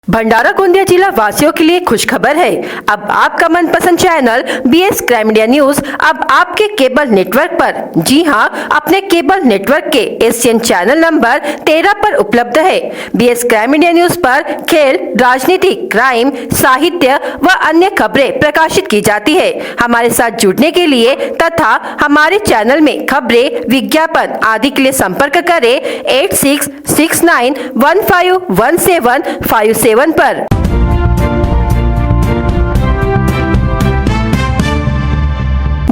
भंडारा गोंदिया जिला वासियों के लिए खुशखबर है। अब आपका मनपसंद channel BS crime media news अब आपके केबल नेटवर्क पर, जी हां, अपने केबल नेटवर्क के एशियन चैनल नंबर 13 पर उपलब्ध है। BS क्राइम मीडिया न्यूज पर खेल, राजनीति, क्राइम, साहित्य व अन्य खबरें प्रकाशित की जाती है। हमारे साथ जुड़ने के लिए तथा हमारे चैनल में खबरें, विज्ञापन आदि के लिए संपर्क करें 8669151757 पर।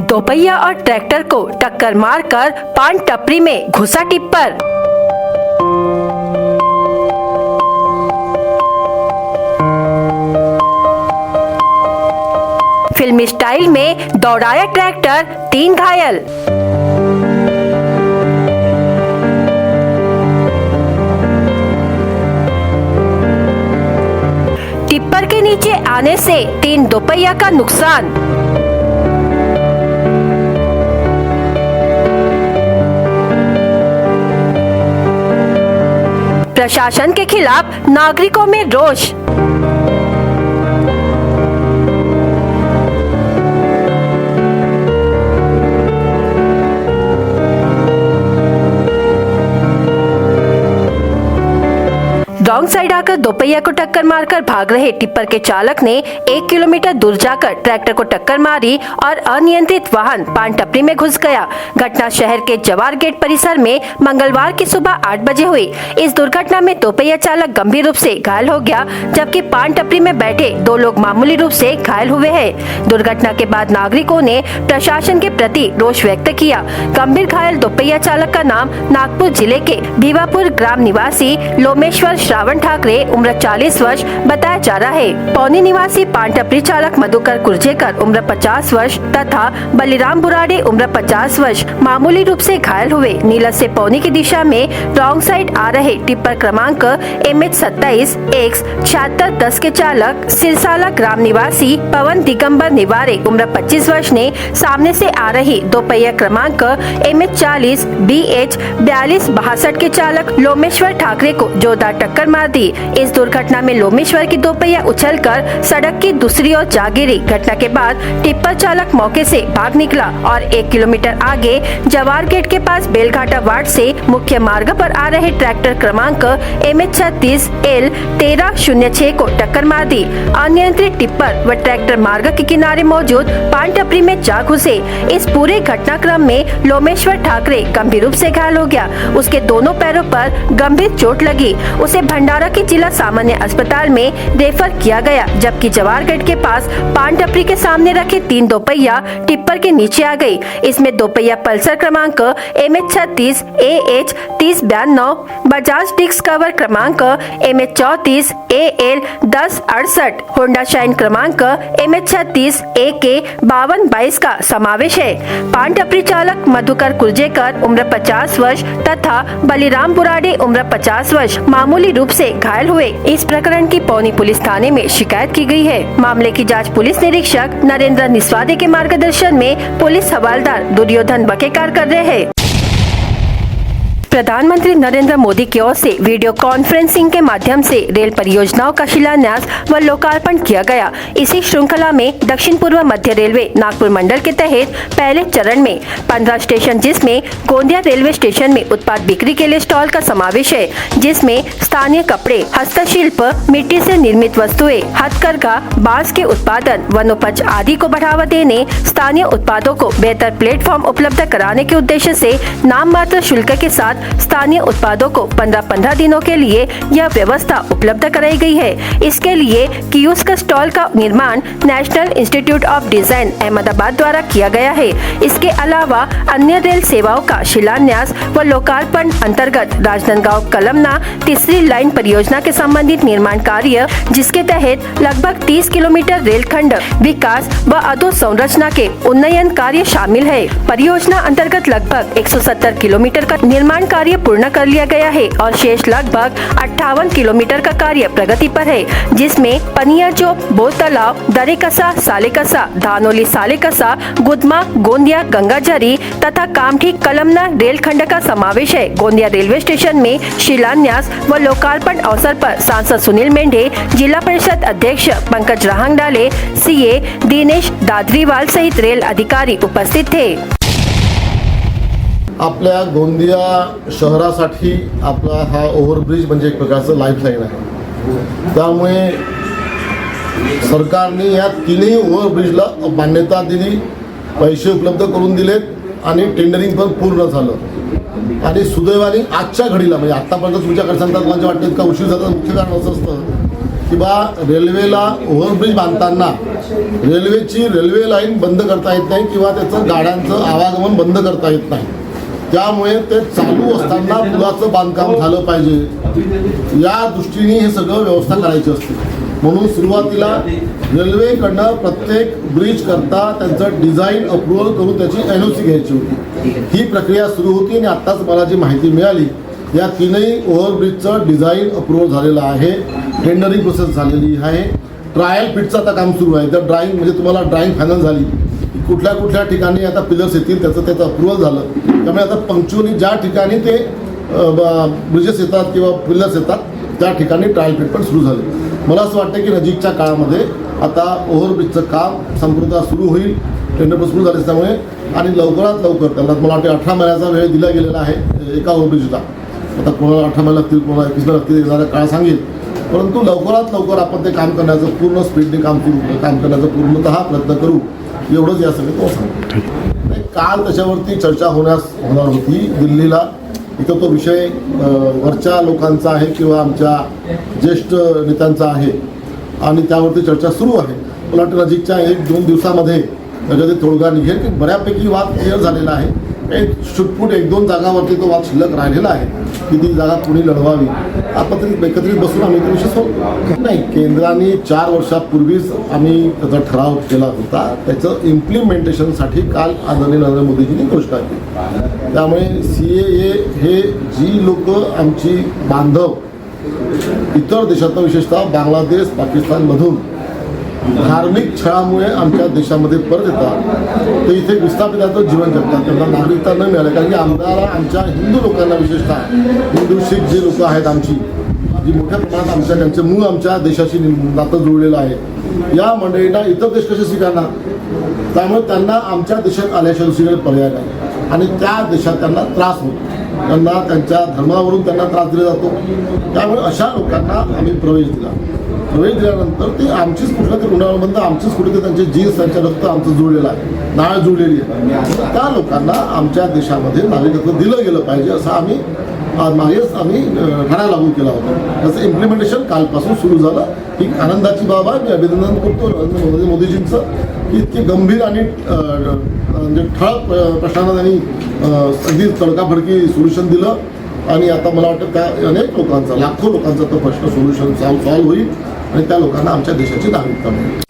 दोपहिया और ट्रैक्टर को टक्कर मारकर पान टपरी में घुसा टिप्पर। फिल्मी स्टाइल में दौड़ाया ट्रैक्टर, 3 घायल। टिप्पर के नीचे आने से 3 दोपहिया का नुकसान। प्रशासन के खिलाफ नागरिकों में रोष। रॉन्ग साइड आकर दोपहिया को टक्कर मारकर भाग रहे टिप्पर के चालक ने 1 किलोमीटर दूर जाकर ट्रैक्टर को टक्कर मारी और अनियंत्रित वाहन पान टपरी में घुस गया। घटना शहर के जवार गेट परिसर में मंगलवार की सुबह 8 बजे हुई। इस दुर्घटना में दोपहिया चालक गंभीर रूप से घायल हो गया, जबकि पान टपरी में बैठे 2 लोग मामूली रूप से घायल हुए हैं। दुर्घटना के बाद नागरिकों ने प्रशासन के प्रति रोष व्यक्त किया। गंभीर घायल दोपहिया चालक का नाम नागपुर जिले के भीवापुर ग्राम निवासी लोमेश्वर श्रावण ठाकरे उम्र 40 वर्ष बताया जा रहा है। पौनी निवासी पान टपरी चालक मधुकर कुर्जेकर उम्र 50 वर्ष तथा बलिराम बुराड़े उम्र 50 वर्ष मामूली रूप से घायल हुए। नीलस से पौनी की दिशा में रॉन्ग साइड आ रहे टिप्पर क्रमांक MH27X7610 के चालक सिरसाला ग्राम निवासी पवन दिगंबर निवारे उम्र 25 वर्ष ने सामने से आ रही दोपहिया क्रमांक MH40BH4262 के चालक लोमेश्वर ठाकरे को जोरदार टक्कर मार दी। इस दुर्घटना में लोमेश्वर की दोपहिया उछलकर सड़क की दूसरी ओर जा गिरी। घटना के बाद टिप्पर चालक मौके से भाग निकला और 1 किलोमीटर आगे जवार गेट के पास बेलघाटा वार्ड से मुख्य मार्ग पर आ रहे ट्रैक्टर क्रमांक MH36L1306 को टक्कर मार दी। अनियंत्रित टिप्पर व ट्रैक्टर मार्ग के किनारे मौजूद पान टपरी में जा घुसे। इस पूरे घटनाक्रम में लोमेश्वर ठाकरे गंभीर रूप से घायल हो गया। उसके दोनों पैरों पर गंभीर चोट लगी। उसे भंडारा के जिला सामान्य अस्पताल में रेफर किया गया, जबकि जवारगढ़ के पास पान टपरी के सामने रखे 3 दोपहिया टिप्पर के नीचे आ गई। इसमें दोपहिया पल्सर क्रमांक MH36AH3092, बजाज डिस्कवर क्रमांक MH34AL1068, होंडा शाइन क्रमांक MH36AK5222 का समावेश है। पान टपरी चालक मधुकर कुर्जेकर उम्र 50 वर्ष तथा बलिराम बुराड़े उम्र 50 वर्ष मामूली रूप से घायल हुए। इस प्रकरण की पौनी पुलिस थाने में शिकायत की गई है। मामले की जांच पुलिस निरीक्षक नरेंद्र निस्वादे के मार्गदर्शन में पुलिस हवालदार दुर्योधन बकेकार कर रहे हैं। प्रधानमंत्री नरेंद्र मोदी की ओर से वीडियो कॉन्फ्रेंसिंग के माध्यम से रेल परियोजनाओं का शिलान्यास व लोकार्पण किया गया। इसी श्रृंखला में दक्षिण पूर्व मध्य रेलवे नागपुर मंडल के तहत पहले चरण में 15 स्टेशन, जिसमें गोंदिया रेलवे स्टेशन में उत्पाद बिक्री के लिए स्टॉल का समावेश है, जिसमें स्थानीय कपड़े, हस्तशिल्प, मिट्टी से निर्मित वस्तुएं, हथकरघा, बांस के उत्पादन, वनोपज आदि को बढ़ावा देने, स्थानीय उत्पादों को बेहतर प्लेटफॉर्म उपलब्ध कराने के उद्देश्य से नाम मात्र शुल्क के साथ स्थानीय उत्पादों को 15-15 दिनों के लिए यह व्यवस्था उपलब्ध कराई गई है। इसके लिए कियोस्क स्टॉल का निर्माण national institute of design Ahmedabad द्वारा किया गया है। इसके अलावा अन्य रेल सेवाओं का शिलान्यास व लोकार्पण अंतर्गत राजनांदगांव कलमना 3री लाइन परियोजना के संबंधित निर्माण कार्य, जिसके तहत लगभग 30 किलोमीटर रेलखंड विकास व अधोसंरचना के उन्नयन कार्य शामिल है। परियोजना अंतर्गत लगभग 170 किलोमीटर का निर्माण कार्य पूर्ण कर लिया गया है और शेष लगभग 58 किलोमीटर का कार्य प्रगति पर है, जिसमें पनिया चौक, बोर तालाब, दरेकसा, सालेकसा, धानोली सालेकसा, गुदमा, गोंदिया, गंगाझरी तथा कामठी कलमना रेलखंड का समावेश है। गोंदिया रेलवे स्टेशन में शिलान्यास व लोकार्पण अवसर पर सांसद सुनील मेंढे, जिला परिषद अध्यक्ष पंकज रहांगडाले, सीए दिनेश दादरीवाल सहित रेल अधिकारी उपस्थित थे। आपल्या गोंदिया शहरासाठी आपला हा ओव्हरब्रिज म्हणजे एक प्रकारचं लाईफलाईन आहे। त्यामुळे सरकारने या तिन्ही ओव्हरब्रिजला मान्यता दिली, पैसे उपलब्ध करून दिलेत आणि टेंडरिंग पण पूर्ण झालं। आणि सुदैवाने आजच्या घडीला म्हणजे आतापर्यंत तुमच्याकडे सांगतात म्हणजे वाटतं का उशीर झाला, मुख्य कारण असं असतं की बा रेल्वेला ओव्हरब्रिज बांधताना रेल्वेची रेल्वे लाईन बंद करता येत नाही किंवा त्याचं गाड्यांचं आवागमन बंद करता येत नाही। त्यामुळे ते चालू असताना पुलाचं बांधकाम झालं पाहिजे, या दृष्टीने हे सगळं व्यवस्था करायची असते। म्हणून सुरुवातीला रेल्वेकडनं प्रत्येक ब्रिज करता त्यांचं डिझाईन अप्रुव्हल करून त्याची NOC घ्यायची होती। ही प्रक्रिया सुरू होती आणि आत्ताच मला जी माहिती मिळाली या तीनही ओव्हरब्रिजचं डिझाईन अप्रुव्हल झालेलं आहे, टेंडरिंग प्रोसेस झालेली आहे, ट्रायल फिटचं आता काम सुरू आहे। तर ड्राईंग म्हणजे तुम्हाला ड्राईंग फायनल झाली, कुठल्या कुठल्या ठिकाणी आता पिलर्स येतील त्याचं अप्रुव्हल झालं। त्यामुळे आता पंक्च्युअली ज्या ठिकाणी ते ब्रिजेस येतात किंवा पिलर्स येतात त्या ठिकाणी ट्रायल फिट पण सुरू झाले। मला असं वाटतं की नजीकच्या काळामध्ये आता ओव्हरब्रिजचं काम संपूर्णतः सुरू होईल, टेंडर पण सुरू झाले त्यामुळे, आणि लवकरात लवकर त्याला मला वाटते 18 महिन्याचा वेळ दिला गेलेला आहे एका ओव्हरब्रिजला। आता कोणाला 18 महिने लागतील, कोणाला 21 लागतील, येणारा काळ सांगेल, परंतु लवकरात लवकर आपण ते काम करण्याचं पूर्ण स्पीडने काम करण्याचा पूर्णतः प्रयत्न करू, एवढंच या सगळं तो सांगतो। काल त्याच्यावरती चर्चा होणार होती दिल्लीला, इथं तो विषय वरच्या लोकांचा आहे किंवा आमच्या ज्येष्ठ नेत्यांचा आहे आणि त्यावरती चर्चा सुरू आहे। मला वाटतं नजीकच्या 1-2 दिवसामध्ये त्याच्यात तोडगा निघेल की बऱ्यापैकी वाद क्लिअर झालेला आहे। एक छुटपूट 1-2 जागावरती तो वाद शिल्लक राहिलेला आहे की ती जागा कोणी लढवावी, आपण एकत्रित बसून आम्ही तो विषय सोडतो नाही। केंद्राने 4 वर्षापूर्वीच आम्ही त्याचा ठराव केला होता, त्याचं इम्प्लिमेंटेशनसाठी काल आदरणीय नरेंद्र मोदीजींनी घोषणा केली। त्यामुळे CAA हे जी लोक आमची बांधव इतर देशातून विशेषतः बांगलादेश, पाकिस्तानमधून धार्मिक छळामुळे आमच्या देशामध्ये परत येतात, ते इथे विस्थापितांचं जीवन जगतात, त्यांना नागरिकता न मिळाली। कारण की आमच्या हिंदू लोकांना विशेषतः हिंदू शीख जे लोक आहेत आमची, जी मोठ्या प्रमाणात त्यांचे मूळ आमच्या देशाशी नातं जुळलेलं आहे, या मंडळींना इतर देश कसे स्वीकारणार? त्यामुळे त्यांना आमच्या देशात आल्याशिवाय दुसरीकडे पर्याय नाही आणि त्या देशात त्यांना त्रास होतो, त्यांना त्यांच्या धर्मावरून त्यांना त्रास दिला जातो। त्यामुळे अशा लोकांना आम्ही प्रवेश दिल्यानंतर ते आमचीच कुठलं ते गुन्हाबंद आमचीच कुठे त्यांचे जीन्स त्यांच्या रक्त आमचं जुळलेलं आहे, नाळ जुळलेली आहे, त्या लोकांना आमच्या देशामध्ये नागरिकत्व दिलं गेलं पाहिजे असं आम्ही ठराव लागू केला होता। त्याचं इम्प्लिमेंटेशन कालपासून सुरू झालं। ही आनंदाची बाब आहे। मी अभिनंदन करतो नरेंद्र मोदीजींचं की इतकी गंभीर आणि म्हणजे ठळक प्रश्नांना त्यांनी अगदी तडकाफडकी सोल्युशन दिलं आणि आता मला वाटतं त्या अनेक लोकांचा, लाखो लोकांचा तो प्रश्न सोल्युशन सॉल्व होईल आणि त्या लोकांना आमच्या देशाची नागरिकता मिळेल।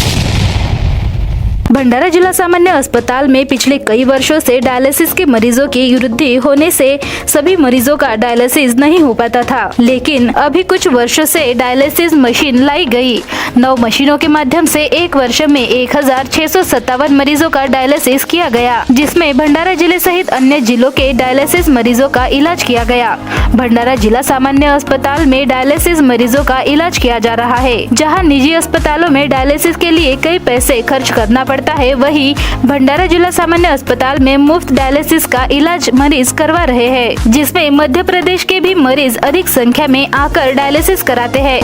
भंडारा जिला सामान्य अस्पताल में पिछले कई वर्षों से डायलिसिस के मरीजों की वृद्धि होने से सभी मरीजों का डायलिसिस नहीं हो पाता था, लेकिन अभी कुछ वर्षों से डायलिसिस मशीन लाई गई। 9 मशीनों के माध्यम से एक वर्ष में 1657 मरीजों का डायलिसिस किया गया, जिसमें भंडारा जिले सहित अन्य जिलों के डायलिसिस मरीजों का इलाज किया गया। भंडारा जिला सामान्य अस्पताल में डायलिसिस मरीजों का इलाज किया जा रहा है। जहाँ निजी अस्पतालों में डायलिसिस के लिए कई पैसे खर्च करना पड़ता है, वहीं भंडारा जिला सामान्य अस्पताल में मुफ्त डायलिसिस का इलाज मरीज करवा रहे हैं, जिसमें मध्य प्रदेश के भी मरीज अधिक संख्या में आकर डायलिसिस कराते हैं।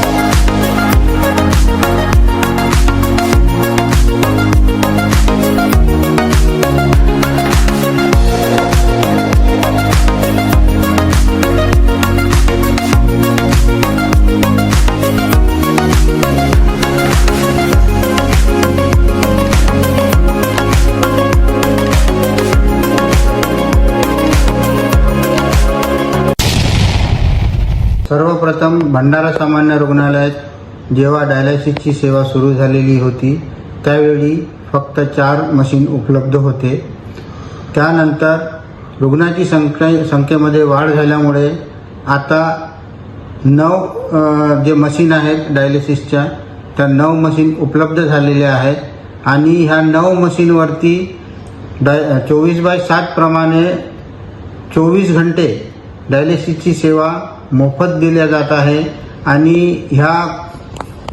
सर्वप्रथम भंडारा सामान्य रुग्णालयात जेव्हा डायलिसिसची सेवा सुरू झालेली होती त्यावेळी फक्त 4 मशीन उपलब्ध होते। त्यानंतर रुग्णाची संख्येमध्ये वाढ झाल्यामुळे आता 9 जे मशीन आहेत डायलिसिसच्या त्या 9 मशीन उपलब्ध झालेल्या आहेत आणि ह्या 9 मशीनवरती 24/7 प्रमाणे 24 घंटे डायलिसिसची सेवा मोफत दिल्या जात आहे आणि ह्या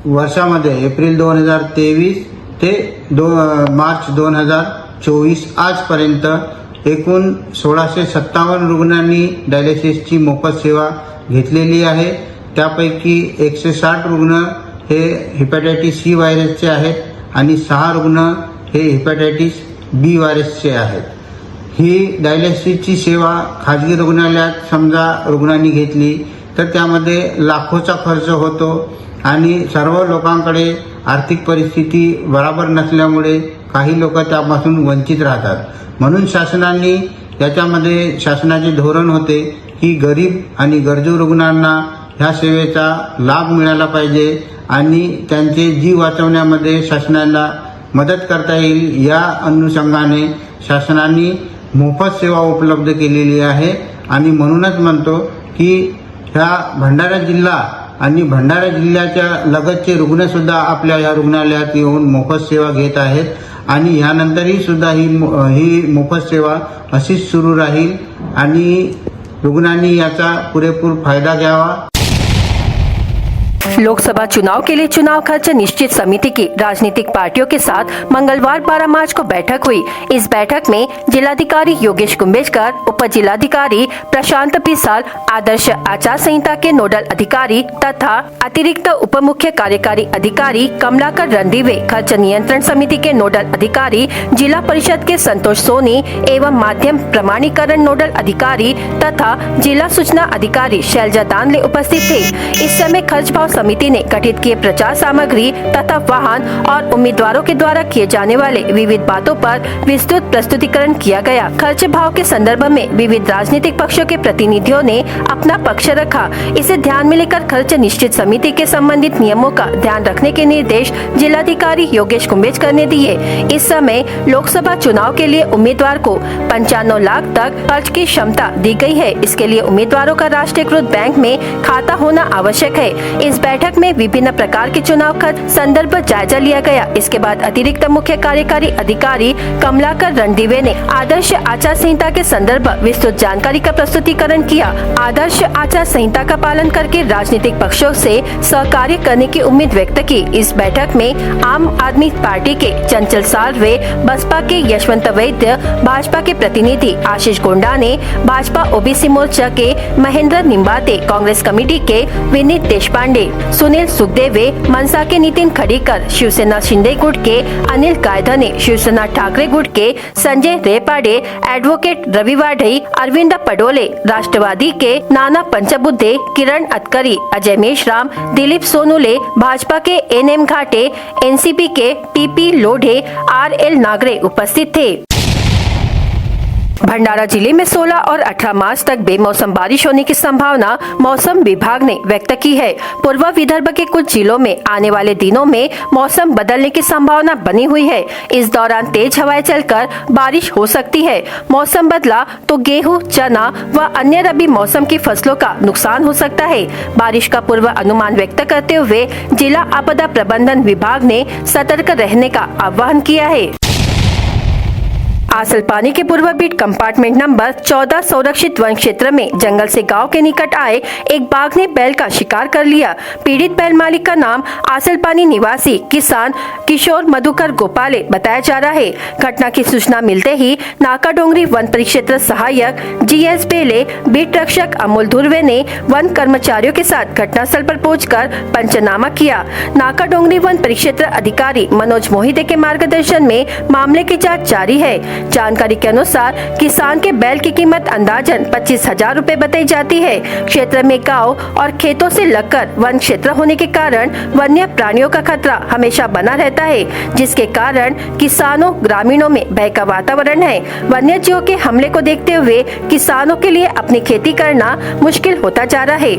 वर्षामध्ये एप्रिल 2023 ते मार्च 2024 आजपर्यंत एकूण 1657 रुग्णांनी डायलिसिसची मोफत सेवा घेतलेली आहे. त्यापैकी 160 रुग्ण हे हेपॅटायटिस सी व्हायरसचे आहेत आणि 6 रुग्ण हे हेपॅटायटिस बी व्हायरसचे आहेत. ही डायलिसिसची सेवा खाजगी रुग्णालयात समजा रुग्णांनी घेतली तर त्यामध्ये लाखोचा खर्च होतो आणि सर्व लोकांकडे आर्थिक परिस्थिती बराबर नसल्यामुळे काही लोक त्यापासून वंचित राहतात. म्हणून शासनाने याच्यामध्ये शासनाचे धोरण होते की गरीब आणि गरजू रुग्णांना ह्या सेवेचा लाभ मिळाला पाहिजे आणि त्यांचे जीव वाचवण्यामध्ये शासनाला मदत करता येईल या अनुषंगाने शासनाने मोफत सेवा उपलब्ध केलेली आहे. आणि म्हणूनच म्हणतो की ह्या भंडारा जिल्हा आणि भंडारा जिल्ह्याच्या लगतचे रुग्णसुद्धा आपल्या या रुग्णालयात येऊन मोफत सेवा घेत आहेत आणि यानंतरही सुद्धा ही मोफत सेवा अशीच सुरू राहील आणि रुग्णांनी याचा पुरेपूर फायदा घ्यावा. लोकसभा चुनाव के लिए चुनाव खर्च निश्चित समिति की राजनीतिक पार्टियों के साथ मंगलवार 12 मार्च को बैठक हुई. इस बैठक में जिलाधिकारी योगेश कुंभेजकर, उप जिलाधिकारी प्रशांत पिसाल, आदर्श आचार संहिता के नोडल अधिकारी तथा अतिरिक्त उप मुख्य कार्यकारी अधिकारी कमलाकर रणदीवे, खर्च नियंत्रण समिति के नोडल अधिकारी जिला परिषद के संतोष सोनी एवं माध्यम प्रमाणीकरण नोडल अधिकारी तथा जिला सूचना अधिकारी शैलजा दानले उपस्थित थे. इस समय खर्च भाव समिति ने गठित किए प्रचार सामग्री तथा वाहन और उम्मीदवारों के द्वारा किए जाने वाले विविध बातों पर विस्तृत प्रस्तुतिकरण किया गया. खर्च भाव के संदर्भ में विविध राजनीतिक पक्षों के प्रतिनिधियों ने अपना पक्ष रखा. इसे ध्यान में लेकर खर्च निश्चित समिति के संबंधित नियमों का ध्यान रखने के निर्देश जिलाधिकारी योगेश कुंभेजकर ने दिए. इस समय लोकसभा चुनाव के लिए उम्मीदवार को 95 लाख तक खर्च की क्षमता दी गई है. इसके लिए उम्मीदवारों का राष्ट्रीयकृत बैंक में खाता होना आवश्यक है. इस बैठक में विभिन्न प्रकार के चुनाव खर्च संदर्भ जायजा लिया गया. इसके बाद अतिरिक्त मुख्य कार्यकारी अधिकारी कमलाकर रणदीवे ने आदर्श आचार संहिता के संदर्भ विस्तृत जानकारी का प्रस्तुतिकरण किया. आदर्श आचार संहिता का पालन करके राजनीतिक पक्षों से सहकार्य करने की उम्मीद व्यक्त की. इस बैठक में आम आदमी पार्टी के चंचल साल्वे, बसपा के यशवंत वैद्य, भाजपा के प्रतिनिधि आशीष गोंडाने, भाजपा ओबीसी मोर्चा के महेंद्र निम्बाते, कांग्रेस कमेटी के विनीत देशपांडे, सुनील सुखदेवे, मनसा के नितिन खडीकर, शिवसेना शिंदे गुट के अनिल गायधने, शिवसेना ठाकरे गुट के संजय रेपाडे, एडवोकेट रवि वाढई, अरविंद पडोले, राष्ट्रवादी के नाना पंचबुद्धे, किरण अतकरी, अजय मेश्राम, दिलीप सोनुले, भाजपा के एनएम घाटे, एनसीपी के टीपी लोढ़े, आरएल नागरे उपस्थित थे. भंडारा जिले में 16 और 18 मार्च तक बेमौसम बारिश होने की संभावना मौसम विभाग ने व्यक्त की है. पूर्व विदर्भ के कुछ जिलों में आने वाले दिनों में मौसम बदलने की संभावना बनी हुई है. इस दौरान तेज हवाएं चलकर बारिश हो सकती है. मौसम बदला तो गेहूं, चना व अन्य रबी मौसम की फसलों का नुकसान हो सकता है. बारिश का पूर्व अनुमान व्यक्त करते हुए जिला आपदा प्रबंधन विभाग ने सतर्क रहने का आह्वान किया है. आसलपानी के पूर्व बीट कंपार्टमेंट नंबर 14 संरक्षित वन क्षेत्र में जंगल से गांव के निकट आए एक बाघ ने बैल का शिकार कर लिया. पीड़ित बैल मालिक का नाम आसलपानी निवासी किसान किशोर मधुकर गोपाले बताया जा रहा है. घटना की सूचना मिलते ही नाका डोंगरी वन परिक्षेत्र सहायक जीएस बेले, बीट रक्षक अमोल धुर्वे ने वन कर्मचारियों के साथ घटनास्थल पर पहुंचकर पंचनामा किया. नाका डोंगरी वन परिक्षेत्र अधिकारी मनोज मोहिते के मार्गदर्शन में मामले की जाँच जारी है. जानकारी के अनुसार किसान के बैल की कीमत अंदाजन 25,000 रुपए बताई जाती है. क्षेत्र में गांव और खेतों से लगकर वन क्षेत्र होने के कारण वन्य प्राणियों का खतरा हमेशा बना रहता है, जिसके कारण किसानों ग्रामीणों में भय का वातावरण है. वन्य जीवों के हमले को देखते हुए किसानों के लिए अपनी खेती करना मुश्किल होता जा रहा है.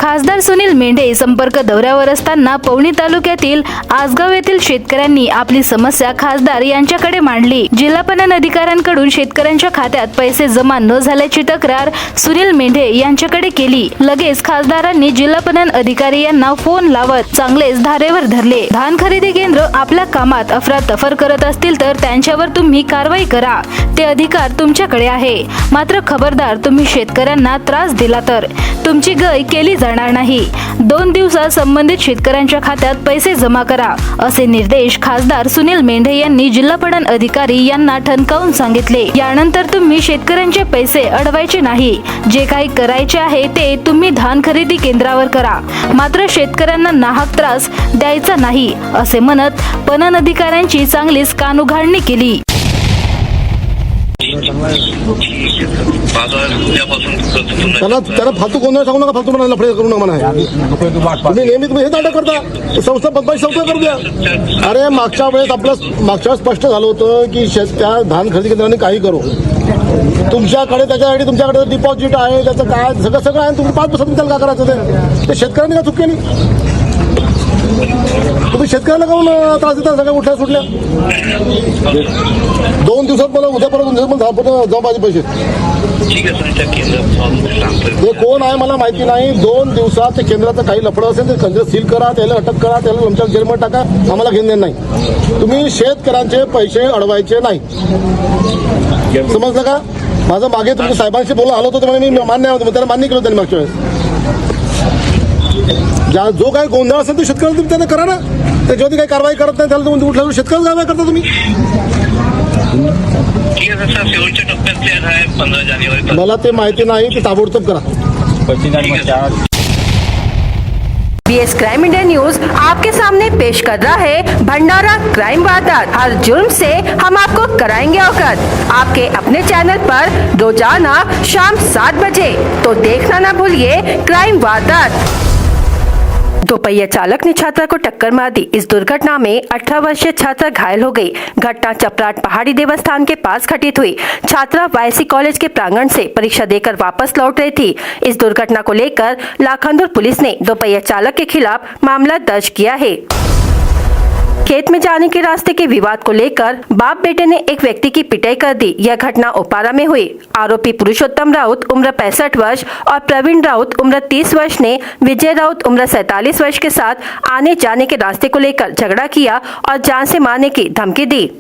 खासदार सुनील मेंढे संपर्क दौऱ्यावर असताना पवनी तालुक्यातील आसगाव येथील शेतकऱ्यांनी आपली समस्या खासदार यांच्याकडे मांडली। जिल्हा पणन अधिकाऱ्यांकडून शेतकऱ्यांच्या खात्यात पैसे जमा न झाल्याची तक्रार सुनील मेंढे यांच्याकडे केली। लगेच खासदारांनी जिल्हा पणन अधिकारी यांना फोन लावत चांगलेच धारेवर धरले। धान खरेदी केंद्र आपल्या कामात अफरातफर करत असतील तर त्यांच्यावर तुम्ही कारवाई करा, ते अधिकार तुमच्याकडे आहे। मात्र खबरदार, तुम्ही शेतकऱ्यांना त्रास दिला तर तुमची गय केली जाणार नाही। 2 दिवसात संबंधित शेतकऱ्यांच्या खात्यात पैसे जमा करा, असे निर्देश खासदार सुनील मेंढे यांनी जिल्हा पणन अधिकारी यांना ठणकावून सांगितले। यानंतर तुम्ही शेतकऱ्यांचे पैसे अडवायचे नाही, जे काही करायचे आहे ते तुम्ही धान खरेदी केंद्रावर करा, मात्र शेतकऱ्यांना नाहक त्रास द्यायचा नाही, असे म्हणत पणन अधिकाऱ्यांची चांगलीच कानउघाडणी केली। त्यांना फालतू गोंधळ सांगू नका, फालतू म्हणायला लफडे करू नका म्हणा। तुम्ही नेहमी तुम्ही हे दांडा करता, संस्था बदमाश संस्था करू द्या। अरे मागच्या वेळेस स्पष्ट झालं होतं की त्या धान खरेदी केंद्राने काही करू, तुमच्याकडे त्याच्यासाठी तुमच्याकडे डिपॉझिट आहे, त्याचं काय सगळं आहे, तुम्ही 5 वर्षात त्याला काय करायचं ते शेतकऱ्यांनी का चूक केली? तुम्ही शेतकऱ्याला काऊन त्रास देता? सगळ्या उठल्या सुटल्या 2 दिवसात मला उद्या परत जाऊ माझे पैसे। ते कोण आहे मला माहिती नाही। 2 दिवसात ते केंद्राचं काही लफडं असेल तर केंद्र सील करा, त्याला अटक करा, त्याला तुमच्या जेलमध्ये टाका, आम्हाला घेणं नाही। तुम्ही शेतकऱ्यांचे पैसे अडवायचे नाही, समजलं का? माझं मागे तुम्ही साहेबांशी बोलणं आलं होतं त्यामुळे मी मान्य होतं, त्याला मान्य केलं त्यांनी मागच्या वेळेस। जो काही गोंधळ असेल तो शेतकऱ्यांना तुम्ही त्यांना करा ना, त्याच्यावरती काही कारवाई करत नाही त्याला तुम्ही उठल्यावर शेतकऱ्यांना कारवाई करता तुम्ही। मला ते माहिती नाही, ते ताबडतोब करा। BS क्राइम इंडिया न्यूज आपके सामने पेश कर रहा है भंडारा क्राइम वारदात। हर जुर्म से हम आपको कराएंगे अवगत। आपके अपने चैनल पर रोजाना शाम 7 बजे, तो देखना ना भूलिए क्राइम वारदात। दोपहिया चालक ने छात्रा को टक्कर मार दी। इस दुर्घटना में 18 वर्षीय छात्रा घायल हो गई। घटना चपराट पहाड़ी देवस्थान के पास घटित हुई। छात्रा YC कॉलेज के प्रांगण से परीक्षा देकर वापस लौट रही थी। इस दुर्घटना को लेकर लाखनदुर पुलिस ने दोपहिया चालक के खिलाफ मामला दर्ज किया है। खेत में जाने के रास्ते के विवाद को लेकर बाप बेटे ने एक व्यक्ति की पिटाई कर दी। यह घटना ओपारा में हुई। आरोपी पुरुषोत्तम राउत उम्र 65 वर्ष और प्रवीण राउत उम्र 30 वर्ष ने विजय राउत उम्र 47 वर्ष के साथ आने जाने के रास्ते को लेकर झगड़ा किया और जान से मारने की धमकी दी।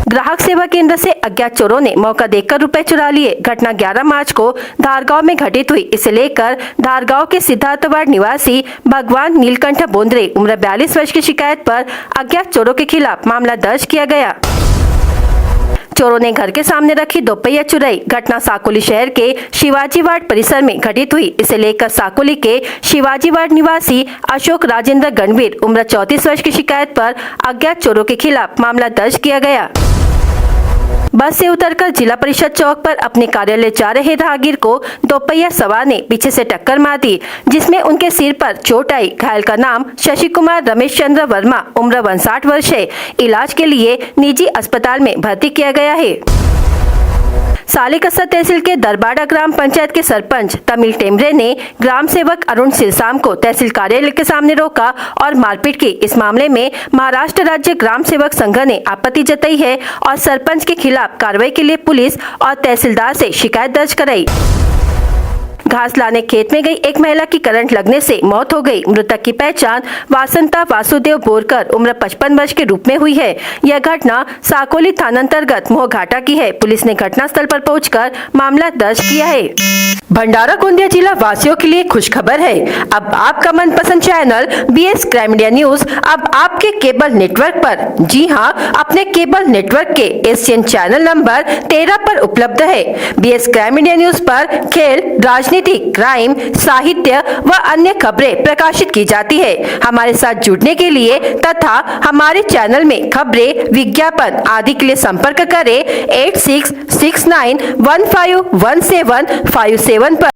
ग्राहक सेवा केंद्र से अज्ञात चोरों ने मौका देखकर रुपए चुरा लिए। घटना 11 मार्च को धारगांव में घटित हुई। इसे लेकर धारगांव के सिद्धार्थवाड़ निवासी भगवान नीलकंठ बोंद्रे उम्र 42 वर्ष की शिकायत पर अज्ञात चोरों के खिलाफ मामला दर्ज किया गया। चोरों ने घर के सामने रखी दोपहिया चुराई। घटना साकोली शहर के शिवाजी वार्ड परिसर में घटित हुई। इसे लेकर साकोली के शिवाजी वार्ड निवासी अशोक राजेंद्र गणवीर उम्र 34 वर्ष की शिकायत पर अज्ञात चोरों के खिलाफ मामला दर्ज किया गया। बस से उतरकर जिला परिषद चौक पर अपने कार्यालय जा रहे राहगीर को दोपहिया सवार ने पीछे से टक्कर मार दी, जिसमें उनके सिर पर चोट आई। घायल का नाम शशि कुमार रमेश चंद्र वर्मा उम्र 59 वर्ष है। इलाज के लिए निजी अस्पताल में भर्ती किया गया है। सालीकस्सा तहसील के दरबाड़ा ग्राम पंचायत के सरपंच तमिल टेमरे ने ग्राम सेवक अरुण सिरसाम को तहसील कार्यालय के सामने रोका और मारपीट की। इस मामले में महाराष्ट्र राज्य ग्राम सेवक संघ ने आपत्ति जताई है और सरपंच के खिलाफ कार्रवाई के लिए पुलिस और तहसीलदार से शिकायत दर्ज कराई। घास लाने खेत में गई एक महिला की करंट लगने से मौत हो गई। मृतक की पहचान वासंता वासुदेव बोरकर उम्र 55 वर्ष के रूप में हुई है। यह घटना साकोली थानांतर्गत मोहघाटा की है। पुलिस ने घटनास्थल पर पहुंचकर मामला दर्ज किया है। भंडारा गोंदिया जिला वासियों के लिए खुशखबर है। अब आपका मनपसंद channel BS crime India news अब आपके केबल नेटवर्क पर, जी हां, अपने केबल नेटवर्क के एशियन चैनल नंबर 13 पर उपलब्ध है। BS क्राइम इंडिया न्यूज पर खेल, राजनीति, क्राइम, साहित्य व अन्य खबरें प्रकाशित की जाती है। हमारे साथ जुड़ने के लिए तथा हमारे चैनल में खबरें, विज्ञापन आदि के लिए संपर्क करें 8669151757 पर।